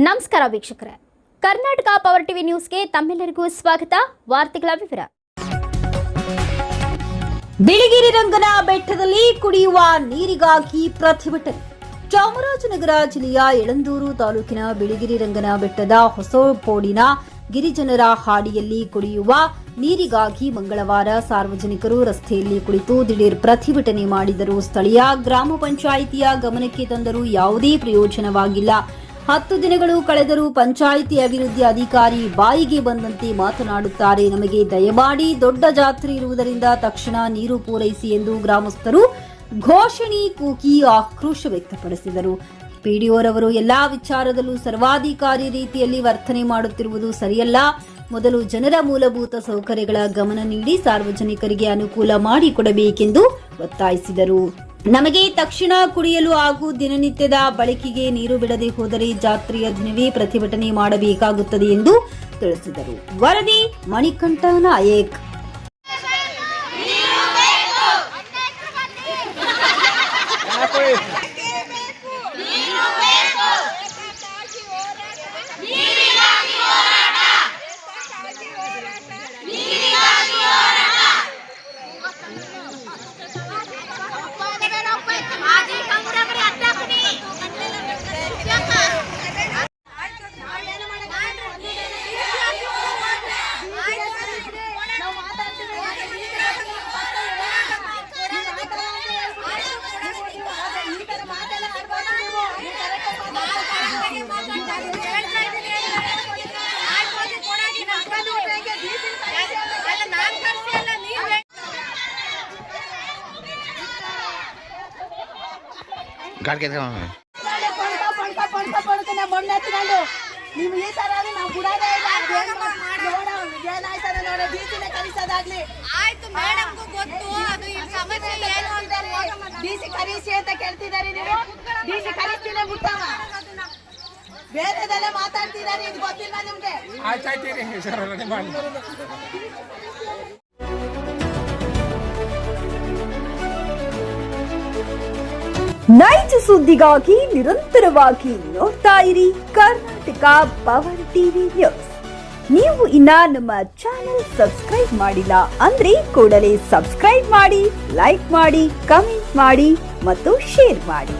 ನಮಸ್ಕಾರ ವೀಕ್ಷಕರೇ, Karnataka power TV ನ್ಯೂಸ್ಗೆ ತಮ್ಮೆಲ್ಲರಿಗೂ ಸ್ವಾಗತ. ವಾರ್ತೆಗಳ ವಿವರ. ಬಿಳಿಗಿರಿ ರಂಗನ ಬೆಟ್ಟದಲ್ಲಿ ಕುಡಿಯುವ ನೀರಿಗಾಗಿ ಪ್ರತಿಭಟನೆ. ಚಾಮರಾಜನಗರ ಜಿಲ್ಲೆಯ ಯಳಂದೂರು ತಾಲೂಕಿನ ಬಿಳಿಗಿರಿ ರಂಗನ ಬೆಟ್ಟದ ಹೊಸಪೋಡಿನ ಗಿರಿಜನರ ಹಾಡಿಯಲ್ಲಿ ಕುಡಿಯುವ ನೀರಿಗಾಗಿ ಮಂಗಳವಾರ ಸಾರ್ವಜನಿಕರು ರಸ್ತೆಯಲ್ಲಿ ಕುಳಿತು ದಿಢೀರ್ ಪ್ರತಿಭಟನೆ ಮಾಡಿದರು. ಸ್ಥಳೀಯ ಗ್ರಾಮ ಪಂಚಾಯಿತಿಯ ಗಮನಕ್ಕೆ ತಂದರೂ ಯಾವುದೇ ಪ್ರಯೋಜನವಾಗಿಲ್ಲ. 10 ದಿನಗಳು ಕಳೆದರೂ ಪಂಚಾಯಿತಿ ಅಭಿವೃದ್ಧಿ ಅಧಿಕಾರಿ ಬಾಯಿಗೆ ಬಂದಂತೆ ಮಾತನಾಡುತ್ತಾರೆ. ನಮಗೆ ದಯಮಾಡಿ ದೊಡ್ಡ ಜಾತ್ರೆ ಇರುವುದರಿಂದ ತಕ್ಷಣ ನೀರು ಪೂರೈಸಿ ಎಂದು ಗ್ರಾಮಸ್ಥರು ಘೋಷಣೆ ಕೂಗಿ ಆಕ್ರೋಶ ವ್ಯಕ್ತಪಡಿಸಿದರು. ಪಿಡಿಒರವರು ಎಲ್ಲಾ ವಿಚಾರದಲ್ಲೂ ಸರ್ವಾಧಿಕಾರಿ ರೀತಿಯಲ್ಲಿ ವರ್ತನೆ ಮಾಡುತ್ತಿರುವುದು ಸರಿಯಲ್ಲ. ಮೊದಲು ಜನರ ಮೂಲಭೂತ ಸೌಕರ್ಯಗಳ ಗಮನ ನೀಡಿ ಸಾರ್ವಜನಿಕರಿಗೆ ಅನುಕೂಲ ಮಾಡಿಕೊಡಬೇಕೆಂದು ಒತ್ತಾಯಿಸಿದರು. ನಮಗೆ ತಕ್ಷಣ ಕುಡಿಯಲು ಹಾಗೂ ದಿನನಿತ್ಯದ ಬಳಕೆಗೆ ನೀರು ಬಿಡದೆ ಹೋದರೆ ಜಾತ್ರೆಯ ದಿನವೇ ಪ್ರತಿಭಟನೆ ಮಾಡಬೇಕಾಗುತ್ತದೆ ಎಂದು ತಿಳಿಸಿದರು. ವರದಿ ಮಣಿಕಂಠ ನಾಯಕ್. ನೀವು ಈ ತರ ನಾವು ಬಿಡೋದೇ ಇಲ್ಲ. ಏನಾಯ್ತದೆ ನೋಡಿ, ಡಿಸಿನ ಕರೆಸೋದಾಗ್ಲಿ. ಆಯ್ತು ಮೇಡಮ್ಗೂ ಗೊತ್ತು ಅದು ಈ ಸಮಸ್ಯೆ ಏನು ಅಂತ. ಡಿಸಿ ಕರೆಸಿ ಅಂತ ಕೇಳ್ತಿದ್ದಾರೆ. ನೀವು ಡಿಸಿ ಕರೆಸ್ತೀನಿ ಬಿಟ್ಟವ ಬೇರೆದೆಲ್ಲ ಮಾತಾಡ್ತಿದ್ದಾರೆ. ಇದು ಗೊತ್ತಿಲ್ಲ ನಿಮ್ಗೆ. ನೈಜ ಸುದ್ದಿಗಾಗಿ ನಿರಂತರವಾಗಿ ನೋಡ್ತಾ ಇರಿ ಕರ್ನಾಟಕ ಪವರ್ ಟಿವಿ ನ್ಯೂಸ್. ನೀವು ಇನ್ನ ನಮ್ಮ ಚಾನೆಲ್ ಸಬ್ಸ್ಕ್ರೈಬ್ ಮಾಡಿಲ್ಲ ಅಂದ್ರೆ ಕೂಡಲೇ ಸಬ್ಸ್ಕ್ರೈಬ್ ಮಾಡಿ, ಲೈಕ್ ಮಾಡಿ, ಕಮೆಂಟ್ ಮಾಡಿ ಮತ್ತು ಶೇರ್ ಮಾಡಿ.